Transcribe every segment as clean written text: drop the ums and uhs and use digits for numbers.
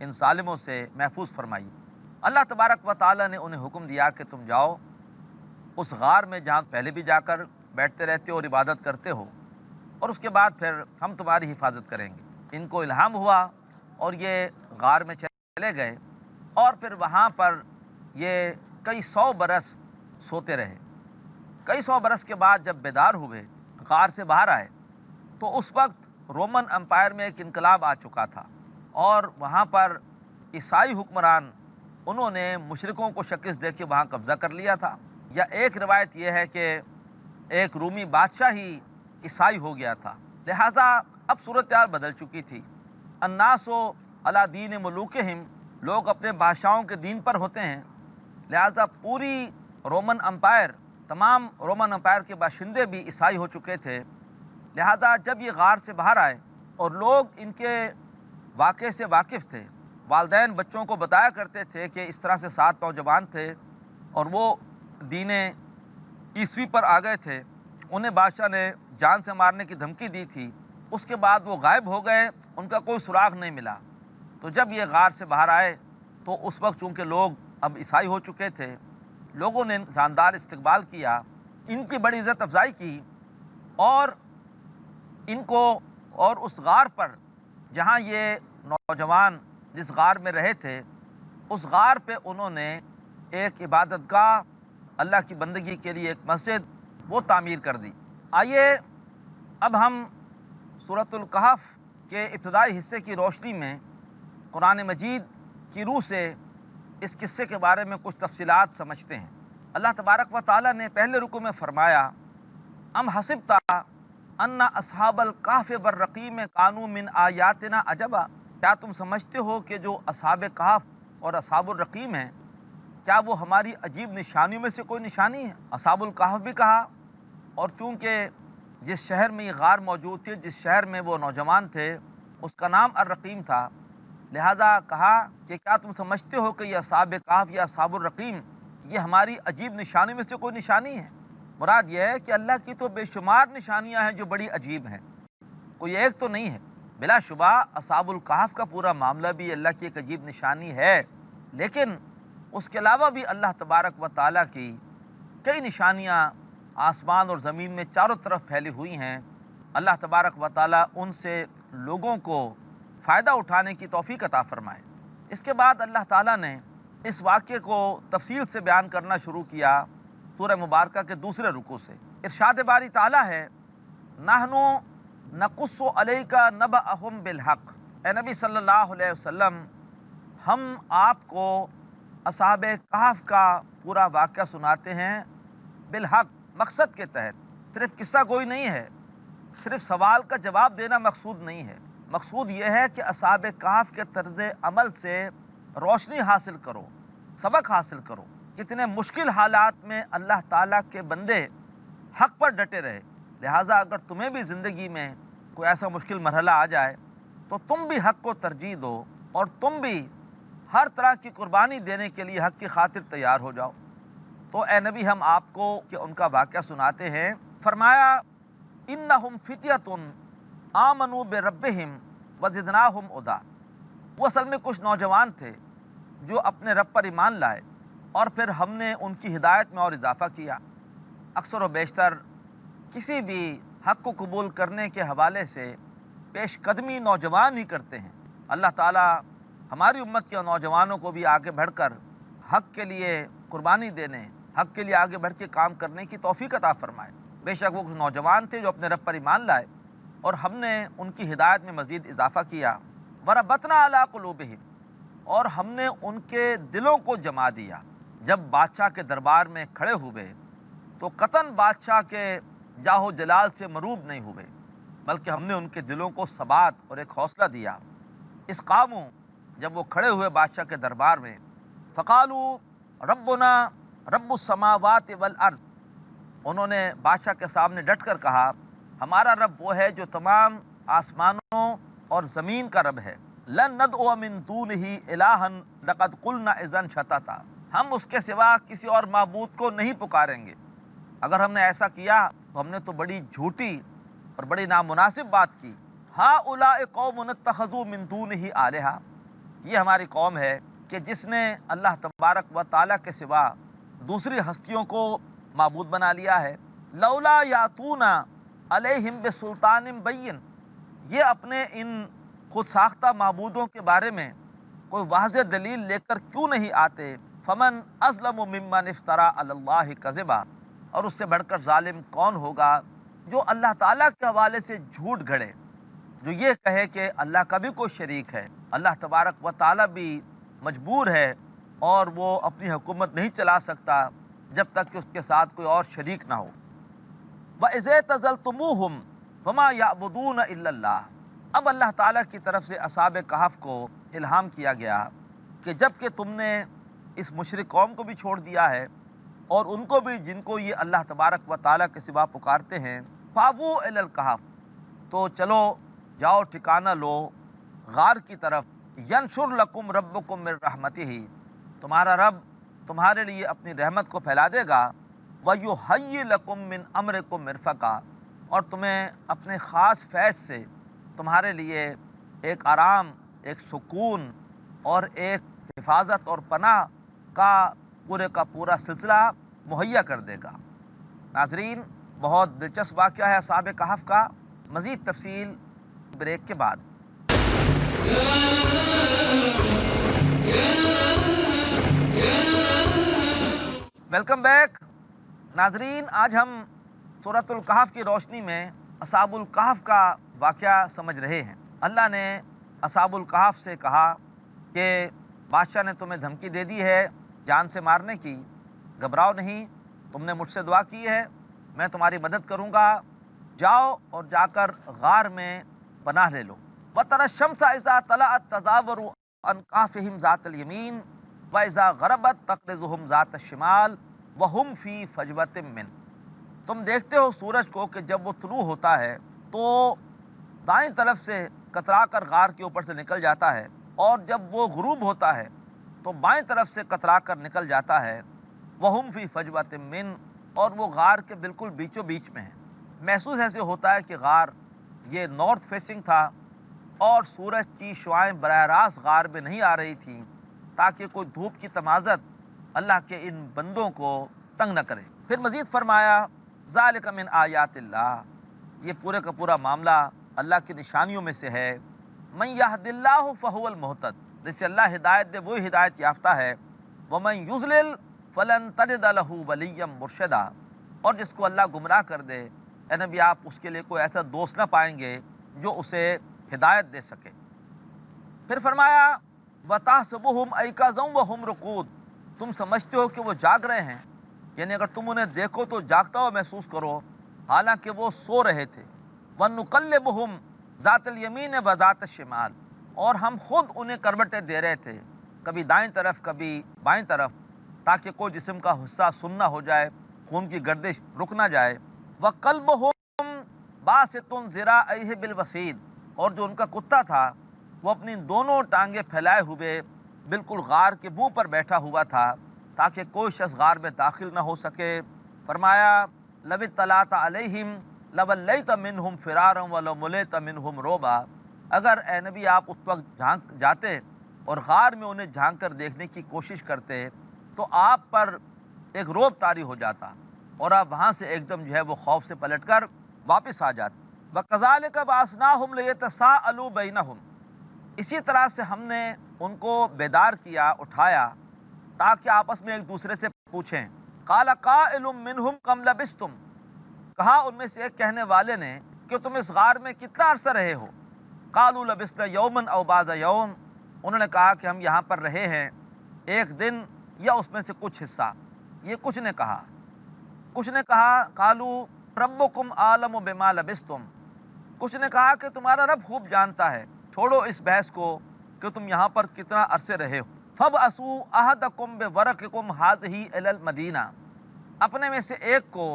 ان ظالموں سے محفوظ فرمائیے۔ اللہ تبارک و تعالیٰ نے انہیں حکم دیا کہ تم جاؤ اس غار میں جہاں پہلے بھی جا کر بیٹھتے رہتے ہو اور عبادت کرتے ہو، اور اس کے بعد پھر ہم تمہاری حفاظت کریں گے۔ ان کو الہام ہوا اور یہ غار میں چلے گئے، اور پھر وہاں پر یہ کئی سو برس سوتے رہے۔ کئی سو برس کے بعد جب بیدار ہوئے، غار سے باہر آئے، تو اس وقت رومن امپائر میں ایک انقلاب آ چکا تھا، اور وہاں پر عیسائی حکمران انہوں نے مشرکوں کو شکست دے کے وہاں قبضہ کر لیا تھا۔ یا ایک روایت یہ ہے کہ ایک رومی بادشاہ ہی عیسائی ہو گیا تھا، لہٰذا اب صورتحال بدل چکی تھی۔ الناس علی دین ملوکہم، لوگ اپنے بادشاہوں کے دین پر ہوتے ہیں، لہٰذا پوری رومن امپائر، تمام رومن امپائر کے باشندے بھی عیسائی ہو چکے تھے۔ لہٰذا جب یہ غار سے باہر آئے اور لوگ ان کے واقعے سے واقف تھے، والدین بچوں کو بتایا کرتے تھے کہ اس طرح سے 7 نوجوان تھے اور وہ دین عیسوی پر آ گئے تھے، انہیں بادشاہ نے جان سے مارنے کی دھمکی دی تھی، اس کے بعد وہ غائب ہو گئے، ان کا کوئی سراغ نہیں ملا۔ تو جب یہ غار سے باہر آئے تو اس وقت چونکہ لوگ اب عیسائی ہو چکے تھے، لوگوں نے شاندار استقبال کیا، ان کی بڑی عزت افزائی کی، اور ان کو اور اس غار پر جہاں یہ نوجوان جس غار میں رہے تھے، اس غار پہ انہوں نے ایک عبادت گاہ، اللہ کی بندگی کے لیے ایک مسجد وہ تعمیر کر دی۔ آئیے اب ہم سورۃ الکہف کے ابتدائی حصے کی روشنی میں قرآن مجید کی روح سے اس قصے کے بارے میں کچھ تفصیلات سمجھتے ہیں۔ اللہ تبارک و تعالیٰ نے پہلے رکوع میں فرمایا، ام حسبت ان اصحاب الکہف والرقیم کانوا من آیاتنا عجبا، کیا تم سمجھتے ہو کہ جو اصحاب کہف اور اصحاب الرقیم ہیں، کیا وہ ہماری عجیب نشانیوں میں سے کوئی نشانی ہے؟ اصحاب الکہف بھی کہا، اور چونکہ جس شہر میں یہ غار موجود تھی، جس شہر میں وہ نوجوان تھے، اس کا نام الرقیم تھا، لہٰذا کہا کہ کیا تم سمجھتے ہو کہ یہ اصحاب کہف یا اصحاب الرقیم یہ ہماری عجیب نشانیوں میں سے کوئی نشانی ہے؟ مراد یہ ہے کہ اللہ کی تو بے شمار نشانیاں ہیں جو بڑی عجیب ہیں، کوئی ایک تو نہیں ہے۔ بلا شبہ اصحاب الکہف کا پورا معاملہ بھی اللہ کی ایک عجیب نشانی ہے، لیکن اس کے علاوہ بھی اللہ تبارک و تعالیٰ کی کئی نشانیاں آسمان اور زمین میں چاروں طرف پھیلی ہوئی ہیں۔ اللہ تبارک و تعالیٰ ان سے لوگوں کو فائدہ اٹھانے کی توفیق عطا فرمائے۔ اس کے بعد اللہ تعالیٰ نے اس واقعے کو تفصیل سے بیان کرنا شروع کیا سورہ مبارکہ کے دوسرے رکوع سے۔ ارشاد باری تعالیٰ ہے، نحنو نقص علیک نبأہم بالحق، اے نبی صلی اللہ علیہ وسلم، ہم آپ کو اصحاب کہف کا پورا واقعہ سناتے ہیں بالحق، مقصد کے تحت۔ صرف قصہ گوئی نہیں ہے، صرف سوال کا جواب دینا مقصود نہیں ہے، مقصود یہ ہے کہ اصحاب کہف کے طرز عمل سے روشنی حاصل کرو، سبق حاصل کرو۔ کتنے مشکل حالات میں اللہ تعالیٰ کے بندے حق پر ڈٹے رہے، لہٰذا اگر تمہیں بھی زندگی میں کوئی ایسا مشکل مرحلہ آ جائے تو تم بھی حق کو ترجیح دو، اور تم بھی ہر طرح کی قربانی دینے کے لیے حق کی خاطر تیار ہو جاؤ۔ تو اے نبی، ہم آپ کو کہ ان کا واقعہ سناتے ہیں۔ فرمایا، انہم فتیۃ آمنوا بربہم وزدناہم ہدی، وہ اصل میں کچھ نوجوان تھے جو اپنے رب پر ایمان لائے، اور پھر ہم نے ان کی ہدایت میں اور اضافہ کیا۔ اکثر و بیشتر کسی بھی حق کو قبول کرنے کے حوالے سے پیش قدمی نوجوان ہی کرتے ہیں۔ اللہ تعالیٰ ہماری امت کے نوجوانوں کو بھی آگے بڑھ کر حق کے لیے قربانی دینے، حق کے لیے آگے بڑھ کے کام کرنے کی توفیق عطا فرمائے۔ بے شک وہ کچھ نوجوان تھے جو اپنے رب پر ایمان لائے، اور ہم نے ان کی ہدایت میں مزید اضافہ کیا۔ وَرَبَطْنَا عَلَىٰ قُلُوبِهِمْ، اور ہم نے ان کے دلوں کو جما دیا۔ جب بادشاہ کے دربار میں کھڑے ہوئے تو قطعاً بادشاہ کے جاہ و جلال سے مروب نہیں ہوئے، بلکہ ہم نے ان کے دلوں کو ثبات اور ایک حوصلہ دیا۔ اس قاموں، جب وہ کھڑے ہوئے بادشاہ کے دربار میں، فقالوا ربنا رب السماوات والارض، انہوں نے بادشاہ کے سامنے ڈٹ کر کہا، ہمارا رب وہ ہے جو تمام آسمانوں اور زمین کا رب ہے۔ لن ندعو من دونہ الہا لقد قلنا اذا شططا، ہم اس کے سوا کسی اور معبود کو نہیں پکاریں گے، اگر ہم نے ایسا کیا تو ہم نے تو بڑی جھوٹی اور بڑی نامناسب بات کی۔ ہؤلاء قوم اتخذوا من دونہ آلہہ، یہ ہماری قوم ہے کہ جس نے اللہ تبارک و تعالیٰ کے سوا دوسری ہستیوں کو معبود بنا لیا ہے۔ لولا یاتونا علیہم بسلطان بین، یہ اپنے ان خود ساختہ معبودوں کے بارے میں کوئی واضح دلیل لے کر کیوں نہیں آتے؟ فمن اظلم ممن افترا علی اللہ کذبا، اور اس سے بڑھ کر ظالم کون ہوگا جو اللہ تعالیٰ کے حوالے سے جھوٹ گھڑے، جو یہ کہے کہ اللہ کا بھی کوئی شریک ہے۔ اللہ تبارک و تعالیٰ بھی مجبور ہے اور وہ اپنی حکومت نہیں چلا سکتا جب تک کہ اس کے ساتھ کوئی اور شریک نہ ہو۔ وَإِذْ اعْتَزَلْتُمُوهُمْ فَمَا يَعْبُدُونَ إِلَّا اللَّهَ، اب اللہ تعالیٰ کی طرف سے اصحاب کہف کو الہام کیا گیا کہ جب کہ تم نے اس مشرک قوم کو بھی چھوڑ دیا ہے اور ان کو بھی جن کو یہ اللہ تبارک و تعالیٰ کے سوا پکارتے ہیں، فَأْوُوا إِلَى الْكَهْفِ، تو چلو جاؤ ٹھکانہ لو غار کی طرف، ینشر لکم ربکم من رحمتہ، تمہارا رب تمہارے لیے اپنی رحمت کو پھیلا دے گا، وَيُحَيِّ لَكُم مِّنْ أَمْرِكُم مِّرْفَقًا، اور تمہیں اپنے خاص فیض سے تمہارے لیے ایک آرام، ایک سکون اور ایک حفاظت اور پناہ کا پورا سلسلہ مہیا کر دے گا۔ ناظرین، بہت دلچسپ واقعہ ہے اصحاب کہف کا، مزید تفصیل بریک کے بعد۔ ویلکم بیک ناظرین، آج ہم سورۃ الکہف کی روشنی میں اصحاب الکہف کا واقعہ سمجھ رہے ہیں۔ اللہ نے اصحاب الکہف سے کہا کہ بادشاہ نے تمہیں دھمکی دے دی ہے جان سے مارنے کی، گھبراؤ نہیں، تم نے مجھ سے دعا کی ہے، میں تمہاری مدد کروں گا، جاؤ اور جا کر غار میں پناہ لے لو۔ وَتَرَى الشَّمْسَ إِذَا طَلَعَت تَزَاوَرُ عَنْ كَهْفِهِمْ ذَاتَ الْيَمِينِ وَإِذَا غَرَبَتْ تَقْرِضُهُمْ ذَاتَ الشِّمَالِ وَهُمْ فِي فَجْوَةٍ مِّنْهُ، تم دیکھتے ہو سورج کو کہ جب وہ طلوع ہوتا ہے تو دائیں طرف سے کترا کر غار کے اوپر سے نکل جاتا ہے، اور جب وہ غروب ہوتا ہے تو بائیں طرف سے کترا کر نکل جاتا ہے۔ وَهُمْ فِي فَجْوَةٍ مِّنْهُ، اور وہ غار کے بالکل بیچوں بیچ میں ہے۔ محسوس ایسے ہوتا ہے کہ غار یہ نارتھ فیسنگ تھا اور سورج کی شعائیں براہ راست غار میں نہیں آ رہی تھیں تاکہ کوئی دھوپ کی تمازت اللہ کے ان بندوں کو تنگ نہ کرے۔ پھر مزید فرمایا ذالک من آیات اللہ، یہ پورے کا پورا معاملہ اللہ کی نشانیوں میں سے ہے۔ من یہد اللہ فہو المہتد، جسے اللہ ہدایت دے وہی ہدایت یافتہ ہے۔ ومن یضلل فلن تجد لہ ولیا مرشدا، اور جس کو اللہ گمراہ کر دے، اے نبی آپ اس کے لیے کوئی ایسا دوست نہ پائیں گے جو اسے ہدایت دے سکے۔ پھر فرمایا وَتَحْسَبُهُمْ أَيْقَاظًا وَهُمْ رُقُودٌ، تم سمجھتے ہو کہ وہ جاگ رہے ہیں، یعنی اگر تم انہیں دیکھو تو جاگتا ہوا محسوس کرو، حالانکہ وہ سو رہے تھے۔ وَنُقَلِّبُهُمْ ذَاتَ الْيَمِينِ وَذَاتَ الشِّمَالِ، اور ہم خود انہیں کروٹیں دے رہے تھے، کبھی دائیں طرف کبھی بائیں طرف، تاکہ کوئی جسم کا حصہ سن نہ ہو جائے، خون کی گردش رک نہ جائے۔ وَقَلْبُهُمْ بَاسِطٌ ذِرَاعَيْهِ بِالْوَصِيدِ، اور جو ان کا کتا تھا وہ اپنی دونوں ٹانگیں پھیلائے ہوئے بالکل غار کے منہ پر بیٹھا ہوا تھا تاکہ کوئی شخص غار میں داخل نہ ہو سکے۔ فرمایا لَوِ اطَّلَعْتَ عَلَيْهِمْ لَوَلَّيْتَ مِنْهُمْ فِرَارًا وَلَمُلِئْتَ مِنْهُمْ رُعْبًا، اگر اے نبی آپ اس وقت جھانک جاتے اور غار میں انہیں جھانک کر دیکھنے کی کوشش کرتے تو آپ پر ایک رعب طاری ہو جاتا اور آپ وہاں سے ایک دم جو ہے وہ خوف سے پلٹ کر واپس آ جاتے۔ وَكَذَلِكَ بَعَثْنَاهُمْ لِيَتَسَاءَلُوا بَيْنَهُمْ، اسی طرح سے ہم نے ان کو بیدار کیا، اٹھایا تاکہ آپس میں ایک دوسرے سے پوچھیں۔ قَالَ قَائِلٌ مِّنْهُمْ كَمْ لَبِثْتُمْ، کہا ان میں سے ایک کہنے والے نے کہ تم اس غار میں کتنا عرصہ رہے ہو؟ قَالُوا لَبِثْنَا يَوْمًا أَوْ بَعْضَ يَوْمٍ، انہوں نے کہا کہ ہم یہاں پر رہے ہیں ایک دن یا اس میں سے کچھ حصہ۔ یہ کچھ نے کہا۔ کچھ نے کہا قَالُوا رَبُّكُمْ أَعْلَمُ بِمَا لَبِثْتُمْ، کچھ نے کہا کہ تمہارا رب خوب جانتا ہے، چھوڑو اس بحث کو کہ تم یہاں پر کتنا عرصے رہے ہو۔ فَابْعَثُوا أَحَدَكُمْ بِوَرَقِكُمْ هَٰذِهِ إِلَى الْمَدِينَةِ، اپنے میں سے ایک کو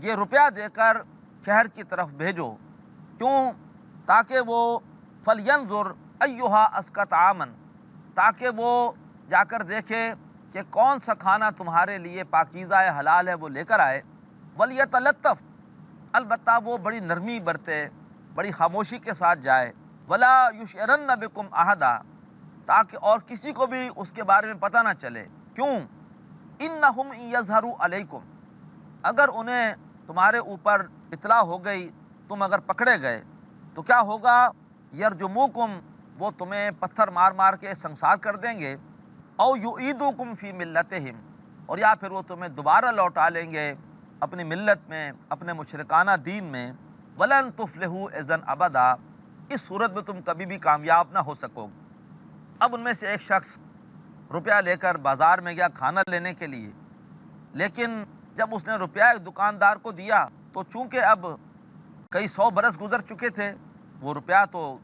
یہ روپیہ دے کر شہر کی طرف بھیجو، کیوں؟ تاکہ وہ فَلْيَنظُرْ أَيُّهَا أَزْكَىٰ طَعَامًا، تاکہ وہ جا کر دیکھے کہ کون سا کھانا تمہارے لیے پاکیزہ ہے، حلال ہے، وہ لے کر آئے۔ وَلْيَتَلَطَّفْ، البتہ وہ بڑی نرمی برتے، بڑی خاموشی کے ساتھ جائے۔ وَلَا يُشْعِرَنَّ بِكُمْ أَحَدًا، تاکہ اور کسی کو بھی اس کے بارے میں پتہ نہ چلے۔ کیوں؟ انہم ان یظہروا علیکم، اگر انہیں تمہارے اوپر اطلاع ہو گئی، تم اگر پکڑے گئے تو کیا ہوگا؟ یرجموکم، وہ تمہیں پتھر مار مار کے سنسار کر دیں گے، او یعیدوکم فی ملتہم، اور یا پھر وہ تمہیں دوبارہ لوٹا لیں گے اپنی ملت میں، اپنے مشرکانہ دین میں۔ ولن تفلحوا اذا ابدا، اس صورت میں تم کبھی بھی کامیاب نہ ہو سکو گے۔ اب ان میں سے ایک شخص روپیہ لے کر بازار میں گیا کھانا لینے کے لیے، لیکن جب اس نے روپیہ ایک دکاندار کو دیا تو چونکہ اب کئی 100 برس گزر چکے تھے، وہ روپیہ تو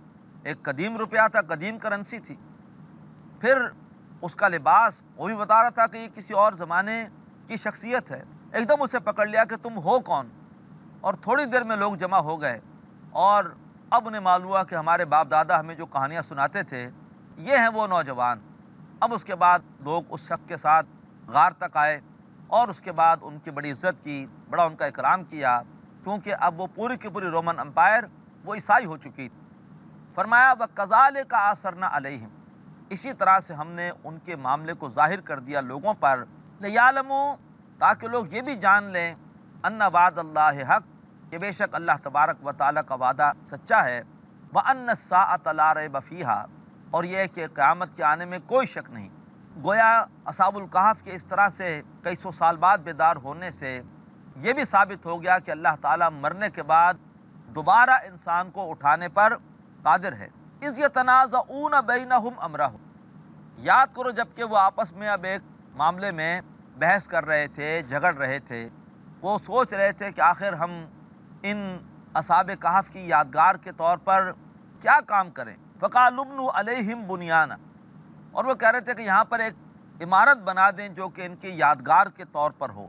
ایک قدیم روپیہ تھا، قدیم کرنسی تھی۔ پھر اس کا لباس وہ بھی بتا رہا تھا کہ یہ کسی اور زمانے کی شخصیت ہے۔ ایک دم اسے پکڑ لیا کہ تم ہو کون، اور تھوڑی دیر میں لوگ جمع ہو گئے، اور اب انہیں معلوم ہوا کہ ہمارے باپ دادا ہمیں جو کہانیاں سناتے تھے یہ ہیں وہ نوجوان۔ اب اس کے بعد لوگ اس شخص کے ساتھ غار تک آئے، اور اس کے بعد ان کی بڑی عزت کی، بڑا ان کا اکرام کیا، کیونکہ اب وہ پوری کی پوری رومن امپائر وہ عیسائی ہو چکی تھی۔ فرمایا وَكَذَلِكَ أَثَرْنَا عَلَيْهِمْ، اسی طرح سے ہم نے ان کے معاملے کو ظاہر کر دیا لوگوں پر، لِيَعْلَمُوا، تاکہ لوگ یہ بھی جان لیں، أَنَّ وعد اللہ حق، کہ بے شک اللہ تبارک و تعالیٰ کا وعدہ سچا ہے، وَأَنَّ السَّاعَةَ لَا رَيْبَ فِيهَا، اور یہ کہ قیامت کے آنے میں کوئی شک نہیں۔ گویا اصحاب الکہف کے اس طرح سے کئی سو سال بعد بیدار ہونے سے یہ بھی ثابت ہو گیا کہ اللہ تعالیٰ مرنے کے بعد دوبارہ انسان کو اٹھانے پر قادر ہے۔ اذ یتنازعون بینہم امرہم، یاد کرو جب کہ وہ آپس میں اب ایک معاملے میں بحث کر رہے تھے، جھگڑ رہے تھے، وہ سوچ رہے تھے کہ آخر ہم ان اصحاب کہف کی یادگار کے طور پر کیا کام کریں۔ فقالوا ابنوا علیہم بنیانا، اور وہ کہہ رہے تھے کہ یہاں پر ایک عمارت بنا دیں جو کہ ان کی یادگار کے طور پر ہو۔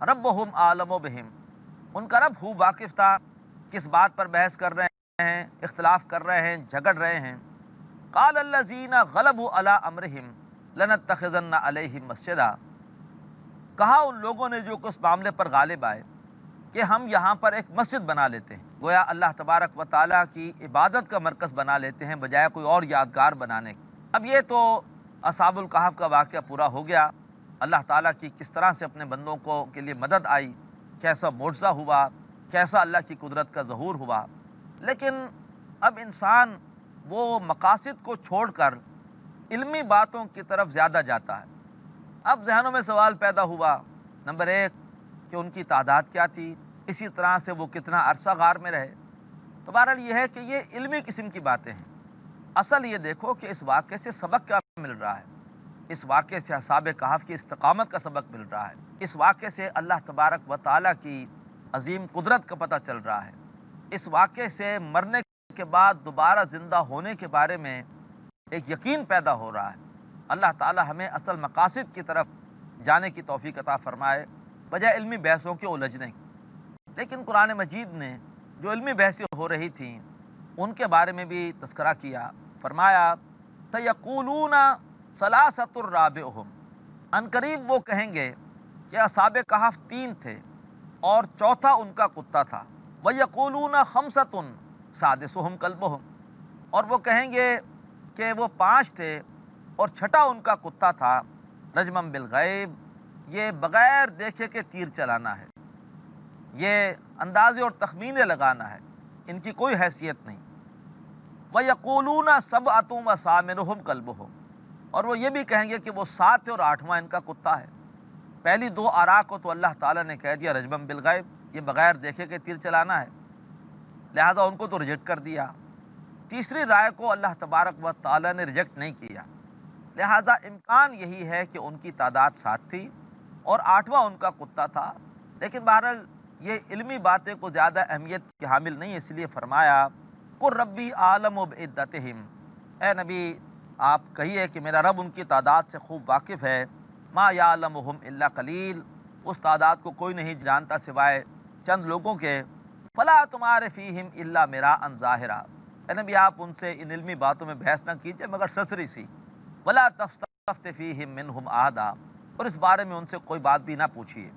ربہم اعلم بہم، ان کا رب خوب واقف تھا کس بات پر بحث کر رہے ہیں، اختلاف کر رہے ہیں، جھگڑ رہے ہیں۔ قال الذین غلبوا علی امرہم لنتخذن علیہم مسجدا، کہا ان لوگوں نے جو کہ اس معاملے پر غالب آئے کہ ہم یہاں پر ایک مسجد بنا لیتے ہیں، گویا اللہ تبارک و تعالیٰ کی عبادت کا مرکز بنا لیتے ہیں بجائے کوئی اور یادگار بنانے کے۔ اب یہ تو اصحاب الکہف کا واقعہ پورا ہو گیا، اللہ تعالیٰ کی کس طرح سے اپنے بندوں کو کے لیے مدد آئی، کیسا معجزہ ہوا، کیسا اللہ کی قدرت کا ظہور ہوا۔ لیکن اب انسان وہ مقاصد کو چھوڑ کر علمی باتوں کی طرف زیادہ جاتا ہے۔ اب ذہنوں میں سوال پیدا ہوا، نمبر ایک کہ ان کی تعداد کیا تھی، اسی طرح سے وہ کتنا عرصہ غار میں رہے۔ تو بہرحال یہ ہے کہ یہ علمی قسم کی باتیں ہیں۔ اصل یہ دیکھو کہ اس واقعے سے سبق کیا مل رہا ہے، اس واقعے سے اصحاب کہف کی استقامت کا سبق مل رہا ہے، اس واقعے سے اللہ تبارک و تعالیٰ کی عظیم قدرت کا پتہ چل رہا ہے، اس واقعے سے مرنے کے بعد دوبارہ زندہ ہونے کے بارے میں ایک یقین پیدا ہو رہا ہے۔ اللہ تعالیٰ ہمیں اصل مقاصد کی طرف جانے کی توفیق عطا فرمائے بجائے علمی بحثوں کے الجھنے کی۔ لیکن قرآن مجید نے جو علمی بحثیں ہو رہی تھیں ان کے بارے میں بھی تذکرہ کیا، فرمایا سَيَقُولُونَ ثَلَاثَةٌ رَابِعُهُمْ، ان قریب وہ کہیں گے کہ اصحاب کہف 3 تھے اور چوتھا ان کا کتا تھا، وَيَقُولُونَ خَمْسَةٌ سَادِسُهُمْ كَلْبُهُمْ، اور وہ کہیں گے کہ وہ 5 تھے اور چھٹا ان کا کتا تھا، رجمًا بالغیب، یہ بغیر دیکھے کہ تیر چلانا ہے، یہ اندازے اور تخمینے لگانا ہے، ان کی کوئی حیثیت نہیں۔ وَيَقُولُونَ سَبْعَةٌ وَثَامِنُهُمْ كَلْبُهُمْ، اور وہ یہ بھی کہیں گے کہ وہ 7 اور 8واں ان کا کتا ہے۔ پہلی 2 آراء کو تو اللہ تعالیٰ نے کہہ دیا رجمًا بالغیب، یہ بغیر دیکھے کہ تیر چلانا ہے، لہذا ان کو تو ریجیکٹ کر دیا۔ تیسری رائے کو اللہ تبارک و تعالیٰ نے ریجیکٹ نہیں کیا، لہذا امکان یہی ہے کہ ان کی تعداد 7 تھی اور 8واں ان کا کتا تھا۔ لیکن بہرحال یہ علمی باتیں کو زیادہ اہمیت کی حامل نہیں، اس لیے فرمایا قُلْ رَبِّي أَعْلَمُ بِعِدَّتِهِمْ، اے نبی آپ کہیے کہ میرا رب ان کی تعداد سے خوب واقف ہے، مَا يَعْلَمُهُمْ إِلَّا قَلِيلٌ، اس تعداد کو کوئی نہیں جانتا سوائے چند لوگوں کے، فَلَا تُمَارِ فِيهِمْ إِلَّا مِرَاءً ظَاهِرًا، اے نبی آپ ان سے ان علمی باتوں میں بحث نہ کیجیے مگر سسری سی، وَلَا تَسْتَفْتِ فِيهِمْ مِنْهُمْ أَحَدًا، اور اس بارے میں ان سے کوئی بات بھی نہ پوچھیے،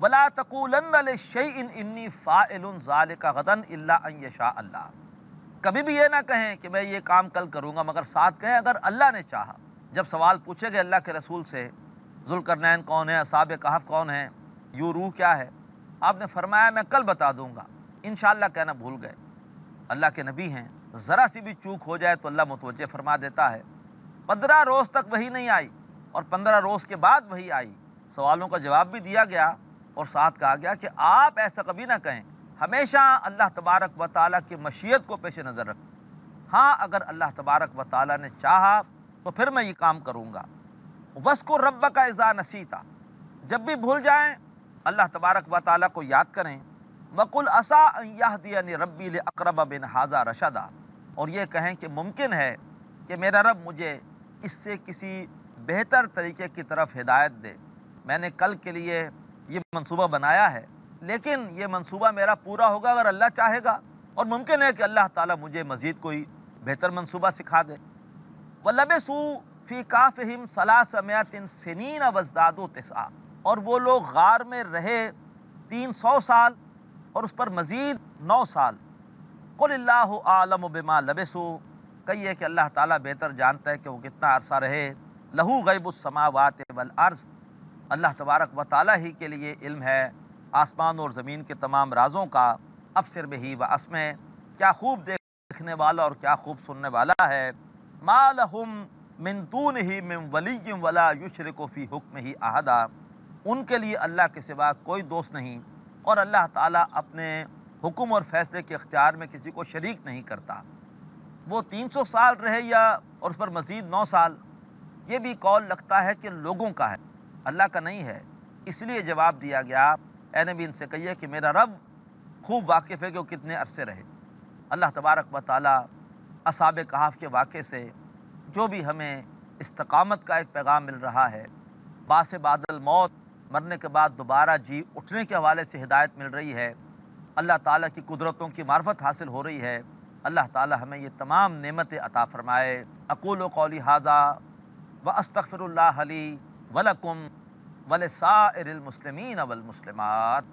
وَلَا تَقُولَنَّ لِشَيْءٍ إِنِّي فَاعِلٌ ذَلِكَ غَدًا إِلَّا أَن يَشَاءَ اللَّهُ، کبھی بھی یہ نہ کہیں کہ میں یہ کام کل کروں گا، مگر ساتھ کہیں اگر اللہ نے چاہا۔ جب سوال پوچھے گئے اللہ کے رسول سے ذوالقرنین کون ہے، اصحاب کہف کون ہیں، یوں روح کیا ہے، آپ نے فرمایا میں کل بتا دوں گا، انشاءاللہ کہنا بھول گئے۔ اللہ کے نبی ہیں، ذرا سی بھی چوک ہو جائے تو اللہ متوجہ فرما دیتا ہے۔ 15 روز تک وحی نہیں آئی، اور 15 روز کے بعد وحی آئی، سوالوں کا جواب بھی دیا گیا، اور ساتھ کہا گیا کہ آپ ایسا کبھی نہ کہیں، ہمیشہ اللہ تبارک و تعالیٰ کی مشیت کو پیش نظر رکھیں۔ ہاں اگر اللہ تبارک و تعالیٰ نے چاہا تو پھر میں یہ کام کروں گا۔ وَاذْكُر رَبَّكَ إِذَا نَسِيتَ، جب بھی بھول جائیں اللہ تبارک و تعالیٰ کو یاد کریں۔ وَقُلْ عَسَىٰ أَن يَهْدِيَنِ رَبِّي لِأَقْرَبَ مِنْ هَٰذَا رَشَدًا، اور یہ کہیں کہ ممکن ہے کہ میرا رب مجھے اس سے کسی بہتر طریقے کی طرف ہدایت دے۔ میں نے کل کے لیے یہ منصوبہ بنایا ہے، لیکن یہ منصوبہ میرا پورا ہوگا اگر اللہ چاہے گا، اور ممکن ہے کہ اللہ تعالیٰ مجھے مزید کوئی بہتر منصوبہ سکھا دے۔ وَلَبِثُوا فِي كَهْفِهِمْ 300 سِنِينَ وَازْدَادُوا تِسْعًا، اور وہ لوگ غار میں رہے 300 سال اور اس پر مزید 9 سال۔ قُلِ اللَّهُ أَعْلَمُ بِمَا لَبِثُوا، کہیے کہ اللہ تعالیٰ بہتر جانتا ہے کہ وہ کتنا عرصہ رہے۔ لَهُ غَيْبُ السَّمَاوَاتِ وَالْأَرْضِ، اللہ تبارک و تعالیٰ ہی کے لیے علم ہے آسمان اور زمین کے تمام رازوں کا۔ ابصر بہ واسمع، کیا خوب دیکھنے والا اور کیا خوب سننے والا ہے۔ ما لہم من دونہ من ولی ولا یشرک فی حکمہ احدا، ان کے لیے اللہ کے سوا کوئی دوست نہیں، اور اللہ تعالیٰ اپنے حکم اور فیصلے کے اختیار میں کسی کو شریک نہیں کرتا۔ وہ 300 سال رہے یا اور اس پر مزید 9 سال، یہ بھی قول لگتا ہے کہ لوگوں کا ہے، اللہ کا نہیں ہے۔ اس لیے جواب دیا گیا اے نبی ان سے کہیے کہ میرا رب خوب واقف ہے کہ وہ کتنے عرصے رہے۔ اللہ تبارک و تعالیٰ اصحاب کہف کے واقعے سے جو بھی ہمیں استقامت کا ایک پیغام مل رہا ہے، باعث بعد الموت، مرنے کے بعد دوبارہ جی اٹھنے کے حوالے سے ہدایت مل رہی ہے، اللہ تعالیٰ کی قدرتوں کی معرفت حاصل ہو رہی ہے، اللہ تعالیٰ ہمیں یہ تمام نعمتیں عطا فرمائے۔ اقول قولی ھذا واستغفر اللہ لی ولکم ولسائر المسلمین والمسلمات۔